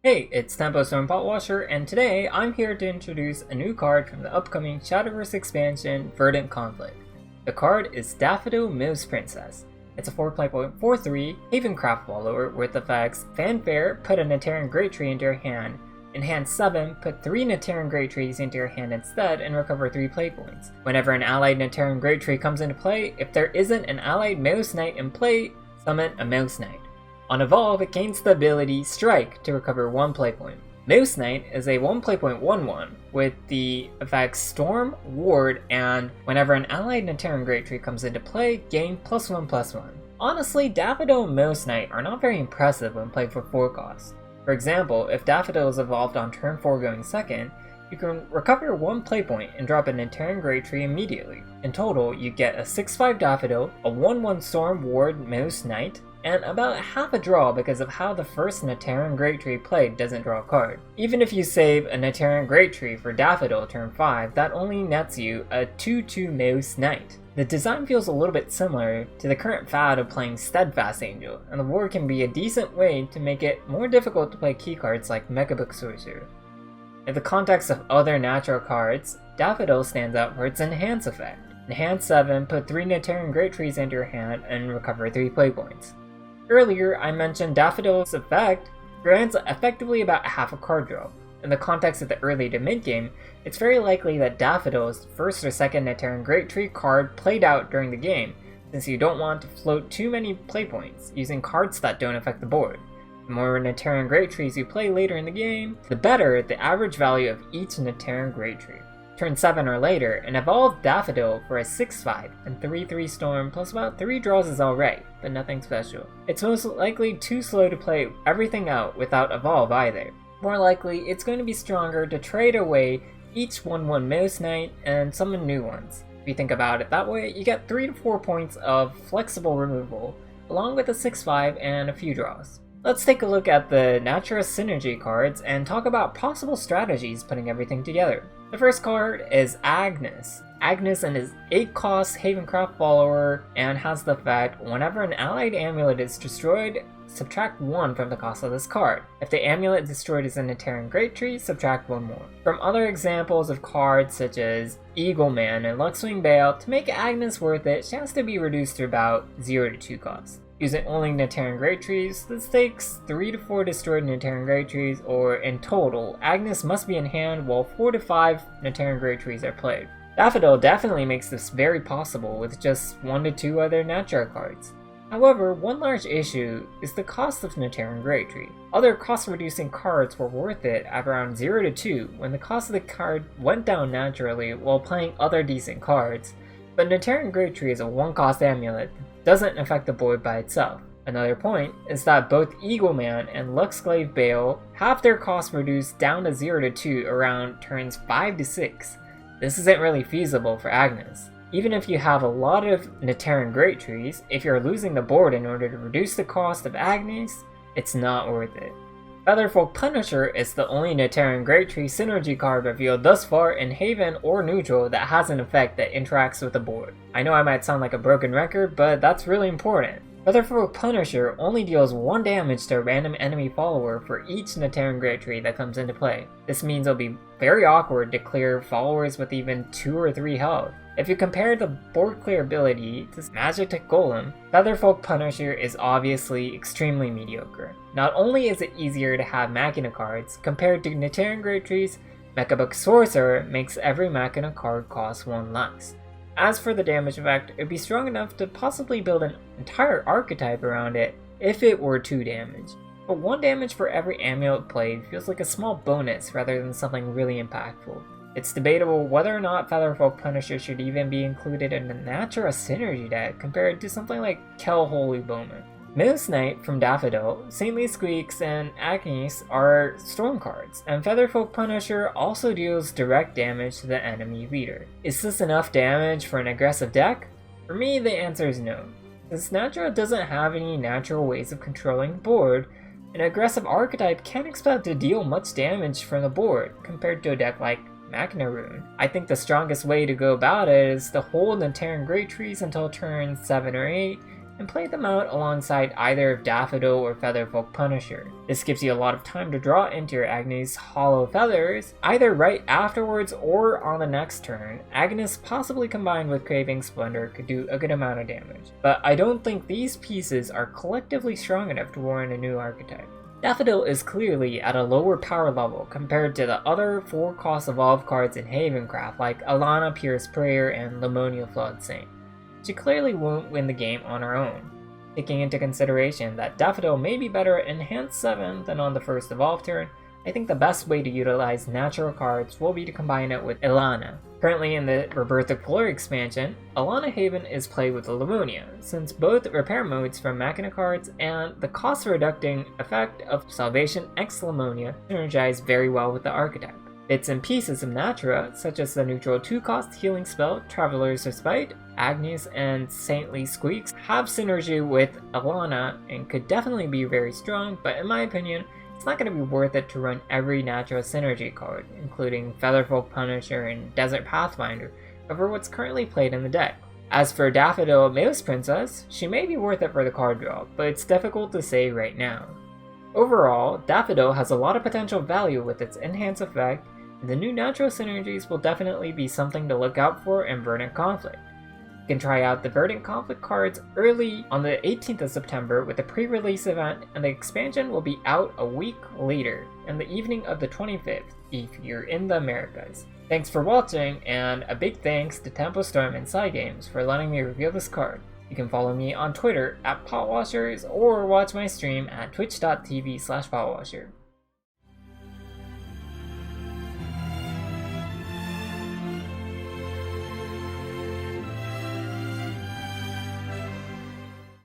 Hey, it's Tempo Storm Potwasher, and today I'm here to introduce a new card from the upcoming Shadowverse expansion, Verdant Conflict. The card is Daffodil, Meus Princess. It's a 4.43 Havencraft follower with effects Fanfare, put a Neteran Great Tree into your hand. In hand 7, put 3 Neteran Great Trees into your hand instead and recover 3 play points. Whenever an allied Neteran Great Tree comes into play, if there isn't an allied Meus Knight in play, summon a Meus Knight. On Evolve, it gains the ability Strike to recover 1 play point. Meus Knight is a 1 play point 1/1 with the effects Storm, Ward, and whenever an allied Neteran Great Tree comes into play, gain +1/+1. Honestly, Daffodil and Meus Knight are not very impressive when played for 4 costs. For example, if Daffodil is evolved on turn 4 going second, you can recover 1 play point and drop a Neteran Great Tree immediately. In total, you get a 6/5 Daffodil, a 1/1 Storm, Ward, Meus Knight, and about half a draw because of how the first Neteran Great Tree played doesn't draw a card. Even if you save a Neteran Great Tree for Daffodil turn 5, that only nets you a 2/2 Meus Knight. The design feels a little bit similar to the current fad of playing Steadfast Angel, and the Ward can be a decent way to make it more difficult to play keycards like Mechabook Sorcerer. In the context of other natural cards, Daffodil stands out for its Enhance effect. In hand 7, put 3 Neteran Great Trees into your hand and recover 3 play points. Earlier, I mentioned Daffodil's effect grants effectively about half a card draw. In the context of the early to mid game, it's very likely that Daffodil's first or second Neteran Great Tree card played out during the game, since you don't want to float too many play points using cards that don't affect the board. The more Neteran Great Trees you play later in the game, the better the average value of each Neteran Great Tree. Turn 7 or later, and evolve Daffodil for a 6/5 and 3/3 Storm plus about 3 draws is alright, but nothing special. It's most likely too slow to play everything out without evolve either. More likely, it's going to be stronger to trade away each 1/1 Meus Knight and summon new ones. If you think about it that way, you get 3 to 4 points of flexible removal, along with a 6/5 and a few draws. Let's take a look at the Natura Synergy cards and talk about possible strategies putting everything together. The first card is Agnes. Agnes is 8 cost Havencraft follower and has the effect whenever an allied amulet is destroyed, subtract 1 from the cost of this card. If the amulet destroyed is a Neteran Great Tree, subtract 1 more. From other examples of cards such as Eagleman and Luxwing Bale, to make Agnes worth it, she has to be reduced to about 0 to 2 costs. Using only Neteran Great Trees, this takes 3 to 4 destroyed Neteran Great Trees, or in total, Agnes must be in hand while 4 to 5 Neteran Great Trees are played. Daffodil definitely makes this very possible with just 1 to 2 other Natura cards. However, one large issue is the cost of Neteran Great Tree. Other cost-reducing cards were worth it at around 0 to 2 when the cost of the card went down naturally while playing other decent cards, but Neteran Great Tree is a 1-cost amulet doesn't affect the board by itself. Another point is that both Eagleman and Luxglaive Bale have their cost reduced down to 0 to 2 around turns 5 to 6. This isn't really feasible for Agnes. Even if you have a lot of Neteran Great Trees, if you're losing the board in order to reduce the cost of Agnes, it's not worth it. Featherfolk Punisher is the only Neteran Great Tree synergy card revealed thus far in Haven or Neutral that has an effect that interacts with the board. I know I might sound like a broken record, but that's really important. Featherfolk Punisher only deals 1 damage to a random enemy follower for each Neteran Great Tree that comes into play. This means it'll be very awkward to clear followers with even 2 or 3 health. If you compare the board clear ability to Magitek Golem, Featherfolk Punisher is obviously extremely mediocre. Not only is it easier to have Machina cards, compared to Neteran Great Trees, Mechabook Sorcerer makes every Machina card cost 1 less. As for the damage effect, it'd be strong enough to possibly build an entire archetype around it if it were 2 damage. But 1 damage for every amulet played feels like a small bonus rather than something really impactful. It's debatable whether or not Featherfolk Punisher should even be included in the Natura Synergy deck compared to something like Kel Holy Bowman. Meus Knight from Daffodil, Saintly Squeaks, and Agnes are storm cards, and Featherfolk Punisher also deals direct damage to the enemy leader. Is this enough damage for an aggressive deck? For me, the answer is no. Since Natura doesn't have any natural ways of controlling the board, an aggressive archetype can't expect to deal much damage from the board compared to a deck like Machina Rune. I think the strongest way to go about it is to hold Neteran Great Trees until turn 7 or 8, and play them out alongside either of Daffodil or Featherfolk Punisher. This gives you a lot of time to draw into your Agnes Hollow Feathers, either right afterwards or on the next turn. Agnes possibly combined with Craving Splendor could do a good amount of damage, but I don't think these pieces are collectively strong enough to warrant a new archetype. Daffodil is clearly at a lower power level compared to the other 4-cost evolved cards in Havencraft like Alana Pierce Prayer and Lamonia Flawed Saint. She clearly won't win the game on her own. Taking into consideration that Daffodil may be better at Enhanced 7 than on the first evolve turn, I think the best way to utilize natural cards will be to combine it with Ilana. Currently in the Rebirth of Glory expansion, Ilana Haven is played with Lamonia, since both repair modes from Machina cards and the cost reducing effect of Salvation X Lamonia synergize very well with the archetype. Bits and pieces of Natura, such as the neutral 2-cost healing spell Traveler's Respite, Agnes, and Saintly Squeaks, have synergy with Ilana and could definitely be very strong, but in my opinion, it's not going to be worth it to run every natural synergy card, including Featherfolk Punisher and Desert Pathfinder, over what's currently played in the deck. As for Daffodil Meus Princess, she may be worth it for the card draw, but it's difficult to say right now. Overall, Daffodil has a lot of potential value with its enhance effect, and the new natural synergies will definitely be something to look out for in Verdant Conflict. You can try out the Verdant Conflict cards early on the 18th of September with a pre-release event, and the expansion will be out a week later, in the evening of the 25th, if you're in the Americas. Thanks for watching, and a big thanks to Tempo Storm and Cygames for letting me reveal this card. You can follow me on Twitter at Potwashers or watch my stream at twitch.tv/Potwasher.